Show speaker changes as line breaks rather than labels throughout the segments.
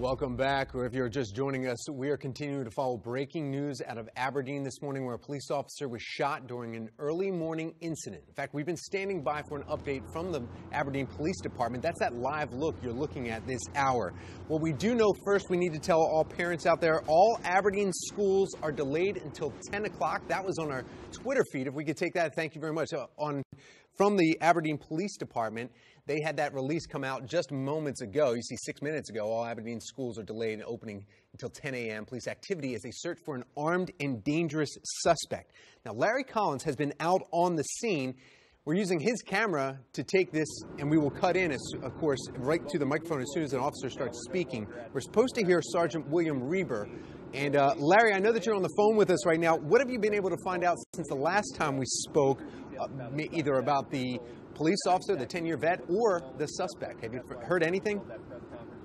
Welcome back, or if you're just joining us, we are continuing to follow breaking news out of Aberdeen this morning where a police officer was shot during an early morning incident. In fact, we've been standing by for an update from the Aberdeen Police Department. That's that live look you're looking at this hour. What we do know first, we need to tell all parents out there, all Aberdeen schools are delayed until 10 o'clock. That was on our Twitter feed. If we could take that, thank you very much. From the Aberdeen Police Department, they had that release come out just moments ago. You see, 6 minutes ago, all Aberdeen schools are delayed in opening until 10 a.m. Police activity as they search for an armed and dangerous suspect. Now, Larry Collins has been out on the scene. We're using his camera to take this, and we will cut in, of course, right to the microphone as soon as an officer starts speaking. We're supposed to hear Sergeant William Reber. And Larry, I know that you're on the phone with us right now. What have you been able to find out since the last time we spoke, either about the police officer, the 10-year vet, or the suspect? Have you heard anything?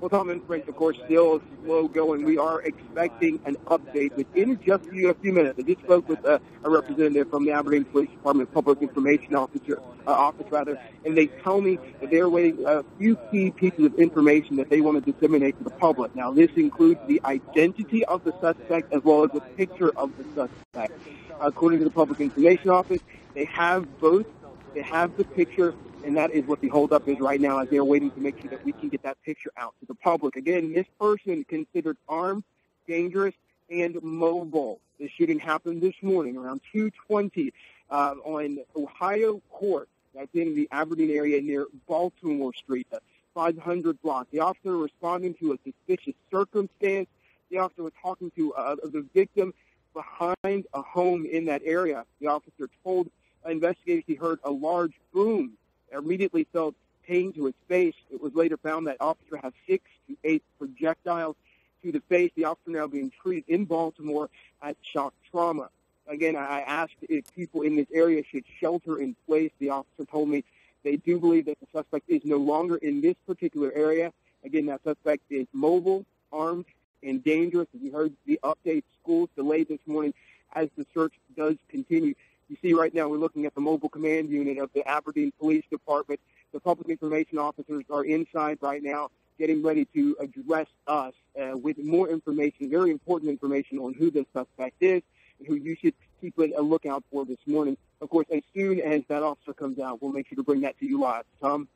Well, Tom, information, of course, still slow going. We are expecting an update within just a few minutes. I just spoke with a representative from the Aberdeen Police Department Public Information Office, and they tell me that they're waiting a few key pieces of information that they want to disseminate to the public. Now, this includes the identity of the suspect as well as a picture of the suspect. According to the Public Information Office, they have both. They have the picture, and that is what the holdup is right now as they're waiting to make sure that we can get that picture out to the public. Again, this person considered armed, dangerous, and mobile. The shooting happened this morning around 2:20 on Ohio Court. That's in the Aberdeen area near Baltimore Street, the 500 block. The officer responding to a suspicious circumstance. The officer was talking to the victim behind a home in that area. The officer told investigators he heard a large boom. Immediately felt pain to his face. It was later found that officer has 6 to 8 projectiles to the face. The officer now being treated in Baltimore at shock trauma. Again, I asked if people in this area should shelter in place. The officer told me they do believe that the suspect is no longer in this particular area. Again, that suspect is mobile, armed, and dangerous. As you heard the update, schools delayed this morning as the search does continue. You see right now we're looking at the mobile command unit of the Aberdeen Police Department. The public information officers are inside right now getting ready to address us with more information, very important information on who the suspect is and who you should keep a lookout for this morning. Of course, as soon as that officer comes out, we'll make sure to bring that to you live. Tom?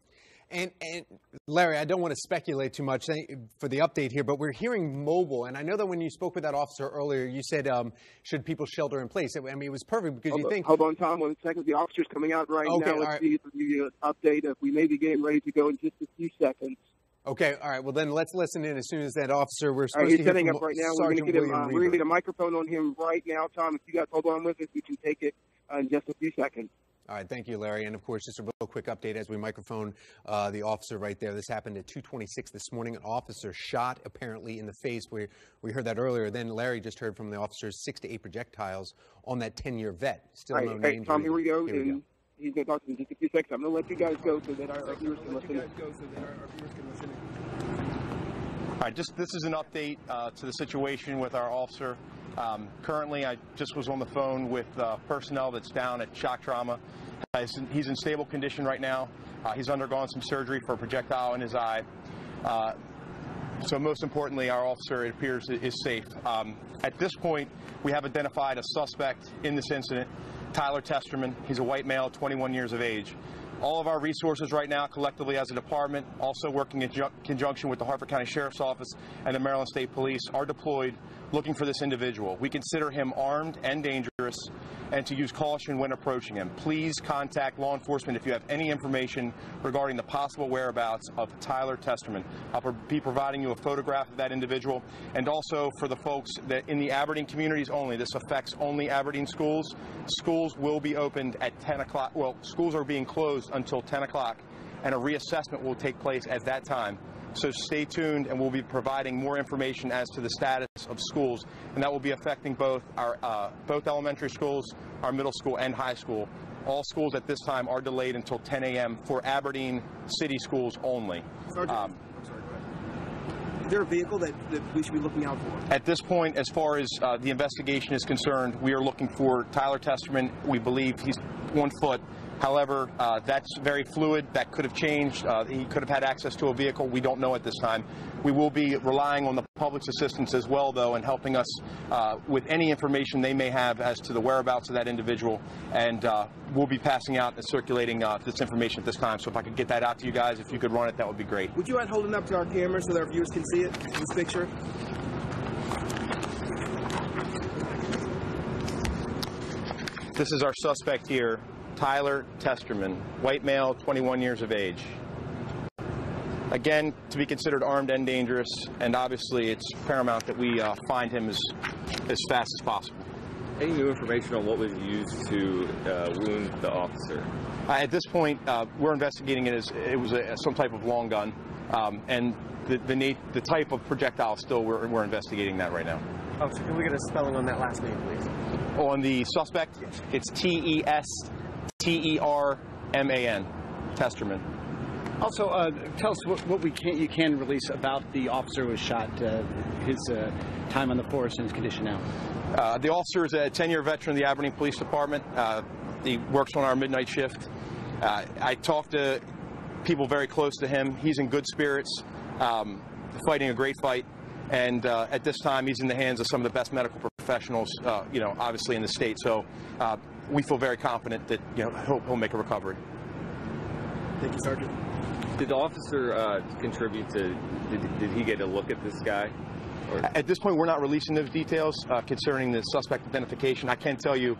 And Larry, I don't want to speculate too much for the update here, but we're hearing mobile. And I know that when you spoke with that officer earlier, you said, should people shelter in place? I mean, it was perfect because you think...
Hold on, Tom, 1 second. The officer's coming out right now. Let's see if we give you an update. We may be getting ready to go in just a few seconds.
Okay, all right. Well, then let's listen in as soon as that officer. We're
supposed to hear setting up right now. We're going to get a microphone on him right now, Tom. If you guys hold on with us, we can take it in just a few seconds.
All right, thank you, Larry. And, of course, just a real quick update as we microphone the officer right there. This happened at 2:26 this morning. An officer shot, apparently, in the face. We heard that earlier. Then Larry just heard from the officers 6 to 8 projectiles on that 10-year vet. Still no names.
Tom, here we go. He's going to talk to me in just a few seconds. I'm going to let you guys go so that our viewers can listen.
All right, this is an update to the situation with our officer. Currently, I just was on the phone with personnel that's down at shock trauma. He's in stable condition right now. He's undergone some surgery for a projectile in his eye. So most importantly, our officer, it appears, is safe. At this point, we have identified a suspect in this incident, Tyler Testerman. He's a white male, 21 years of age. All of our resources right now, collectively as a department, also working in conjunction with the Harford County Sheriff's Office and the Maryland State Police, are deployed looking for this individual. We consider him armed and dangerous, and to use caution when approaching him. Please contact law enforcement if you have any information regarding the possible whereabouts of Tyler Testerman. I'll be providing you a photograph of that individual. And also for the folks that in the Aberdeen communities only, this affects only Aberdeen schools. Schools will be opened at 10 o'clock. Well, schools are being closed until 10 o'clock, and a reassessment will take place at that time. So stay tuned, and we'll be providing more information as to the status of schools, and that will be affecting both our both elementary schools, our middle school, and high school. All schools at this time are delayed until 10 a.m. for Aberdeen city schools only.
Sergeant, is there a vehicle that we should be looking out for?
At this point, as far as the investigation is concerned, we are looking for Tyler Testerman. We believe he's 1 foot. However, that's very fluid. That could have changed. He could have had access to a vehicle. We don't know at this time. We will be relying on the public's assistance as well, though, and helping us with any information they may have as to the whereabouts of that individual. And we'll be passing out and circulating this information at this time. So if I could get that out to you guys, if you could run it, that would be great.
Would you mind holding up to our camera so that our viewers can see it, this picture?
This is our suspect here, Tyler Testerman, white male, 21 years of age. Again, to be considered armed and dangerous, and obviously it's paramount that we find him as fast as possible.
Any new information on what was used to wound the officer?
At this point, we're investigating it as it was some type of long gun, and the type of projectile still we're investigating that right now.
Oh, so can we get a spelling on that last name, please?
On the suspect, it's T-E-S-T-E-R-M-A-N, Testerman.
Also, tell us what you can release about the officer who was shot, his time on the force and his condition now.
The officer is a 10-year veteran of the Aberdeen Police Department. He works on our midnight shift. I talked to people very close to him. He's in good spirits, fighting a great fight. And at this time, he's in the hands of some of the best medical professionals, obviously in the state. So we feel very confident that, he'll make a recovery.
Thank you, Sergeant.
Did the officer contribute to, did he get a look at this guy? Or?
At this point, we're not releasing those details concerning the suspect identification. I can tell you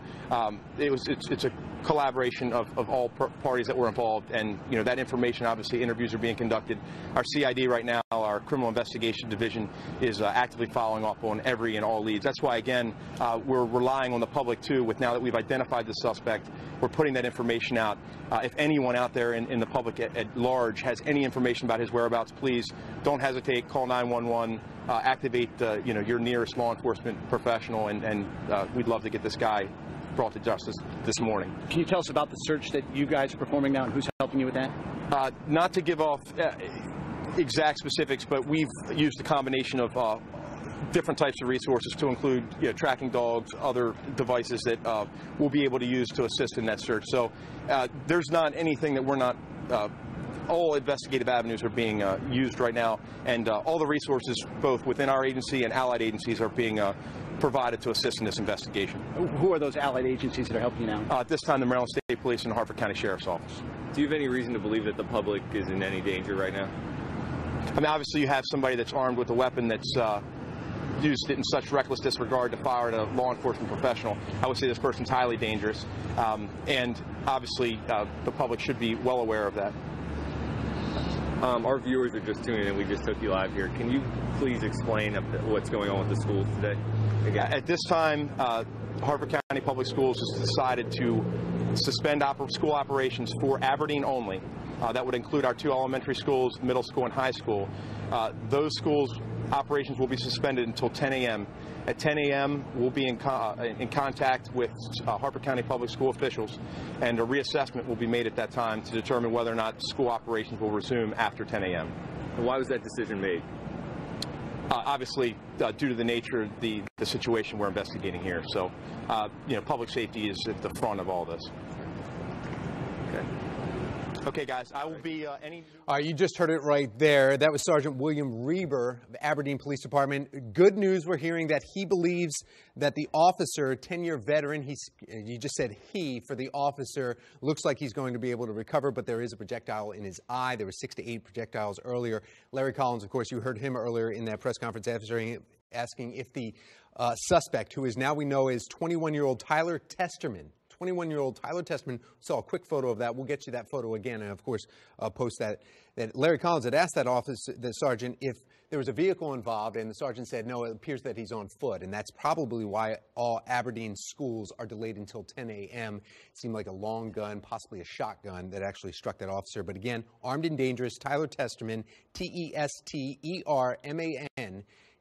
it's a collaboration of all parties that were involved, and that information, obviously interviews are being conducted. Our CID right now, our Criminal Investigation Division, is actively following up on every and all leads. That's why, again, we're relying on the public too. With now that we've identified the suspect, we're putting that information out. If anyone out there in the public at large has any information about his whereabouts, please don't hesitate. Call 911. Activate your nearest law enforcement professional, and we'd love to get this guy brought to justice this morning.
Can you tell us about the search that you guys are performing now and who's helping you with that?
Not to give off exact specifics, but we've used a combination of different types of resources to include tracking dogs, other devices that we'll be able to use to assist in that search. So there's not anything that we're not all investigative avenues are being used right now, and all the resources, both within our agency and allied agencies, are being provided to assist in this investigation.
Who are those allied agencies that are helping you now?
At this time, the Maryland State Police and the Harford County Sheriff's Office.
Do you have any reason to believe that the public is in any danger right now?
I mean, obviously, you have somebody that's armed with a weapon that's used it in such reckless disregard to fire at a law enforcement professional. I would say this person's highly dangerous, and obviously, the public should be well aware of that.
Our viewers are just tuning in. We just took you live here. Can you please explain what's going on with the schools today? Again?
At this time, Harford County Public Schools has decided to suspend school operations for Aberdeen only. That would include our 2 elementary schools, middle school and high school. Those schools' operations will be suspended until 10 a.m. At 10 a.m., we'll be in contact with Harford County Public School officials, and a reassessment will be made at that time to determine whether or not school operations will resume after 10 a.m.
And why was that decision made?
Obviously, due to the nature of the situation we're investigating here. So, public safety is at the front of all this.
Okay.
Okay, guys, I will be All
right, you just heard it right there. That was Sergeant William Reber of Aberdeen Police Department. Good news, we're hearing that he believes that the officer, 10-year veteran, you just said he, for the officer, looks like he's going to be able to recover, but there is a projectile in his eye. There were 6 to 8 projectiles earlier. Larry Collins, of course, you heard him earlier in that press conference asking if the suspect, who is now we know is 21-year-old Tyler Testerman, 21-year-old Tyler Testerman. Saw a quick photo of that. We'll get you that photo again, and of course, post that. That Larry Collins had asked the sergeant, if there was a vehicle involved, and the sergeant said, no, it appears that he's on foot, and that's probably why all Aberdeen schools are delayed until 10 a.m. It seemed like a long gun, possibly a shotgun, that actually struck that officer. But again, armed and dangerous, Tyler Testerman, Testerman,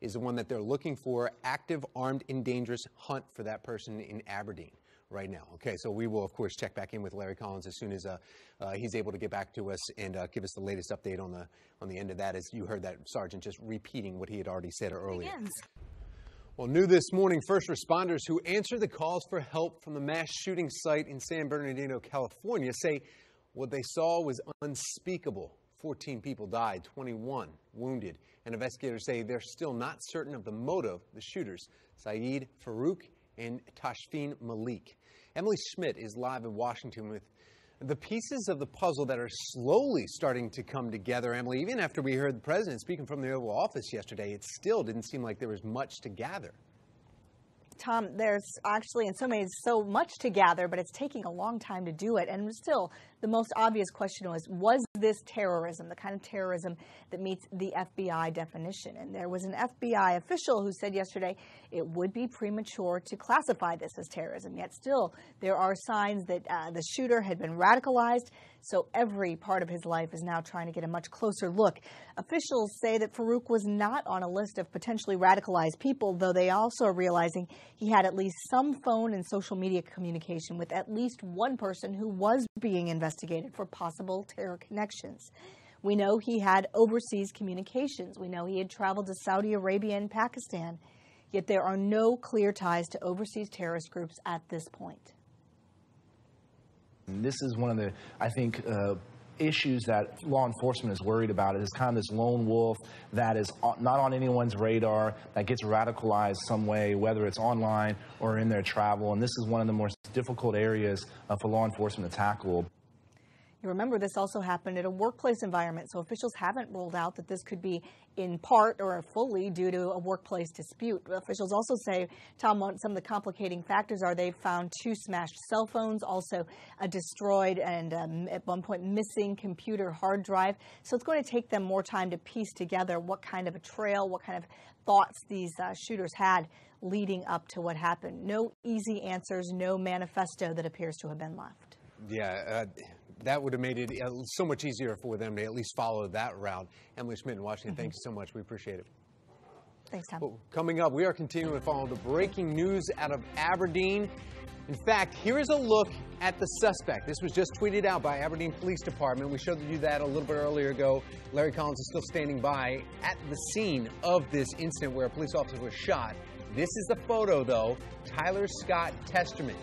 is the one that they're looking for. Active, armed, and dangerous hunt for that person in Aberdeen right now. Okay, so we will, of course, check back in with Larry Collins as soon as he's able to get back to us and give us the latest update on the end of that, as you heard that sergeant just repeating what he had already said earlier. Well, new this morning, first responders who answered the calls for help from the mass shooting site in San Bernardino, California, say what they saw was unspeakable. 14 people died, 21 wounded, and investigators say they're still not certain of the motive of the shooters, Saeed Farouk and Tashfeen Malik. Emily Schmidt is live in Washington with the pieces of the puzzle that are slowly starting to come together. Emily, even after we heard the president speaking from the Oval Office yesterday, it still didn't seem like there was much to gather.
Tom, there's actually in some ways so much to gather, but it's taking a long time to do it. And still, the most obvious question was this terrorism, the kind of terrorism that meets the FBI definition? And there was an FBI official who said yesterday it would be premature to classify this as terrorism. Yet still, there are signs that the shooter had been radicalized. So every part of his life is now trying to get a much closer look. Officials say that Farouk was not on a list of potentially radicalized people, though they also are realizing he had at least some phone and social media communication with at least one person who was being investigated for possible terror connections. We know he had overseas communications. We know he had traveled to Saudi Arabia and Pakistan. Yet there are no clear ties to overseas terrorist groups at this point.
This is one of the, I think, issues that law enforcement is worried about. It is kind of this lone wolf that is not on anyone's radar, that gets radicalized some way, whether it's online or in their travel. And this is one of the more difficult areas for law enforcement to tackle.
You remember this also happened at a workplace environment, so officials haven't ruled out that this could be in part or fully due to a workplace dispute. Officials also say, Tom, some of the complicating factors are they've found 2 smashed cell phones, also a destroyed and at one point missing computer hard drive. So it's going to take them more time to piece together what kind of a trail, what kind of thoughts these shooters had leading up to what happened. No easy answers, no manifesto that appears to have been left.
Yeah. That would have made it so much easier for them to at least follow that route. Emily Schmidt in Washington, thank you so much. We appreciate it.
Thanks, Tom.
Well, coming up, we are continuing to follow the breaking news out of Aberdeen. In fact, here is a look at the suspect. This was just tweeted out by Aberdeen Police Department. We showed you that a little bit earlier ago. Larry Collins is still standing by at the scene of this incident where a police officer was shot. This is the photo, though. Tyler Scott Testerman.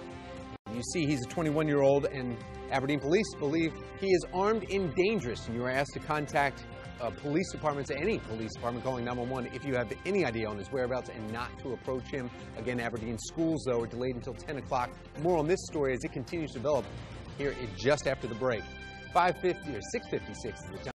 You see he's a 21-year-old, and Aberdeen police believe he is armed and dangerous. And you are asked to contact police departments, any police department calling 911 if you have any idea on his whereabouts, and not to approach him. Again, Aberdeen schools, though, are delayed until 10 o'clock. More on this story as it continues to develop here just after the break. 5:50 or 6:56 is the time.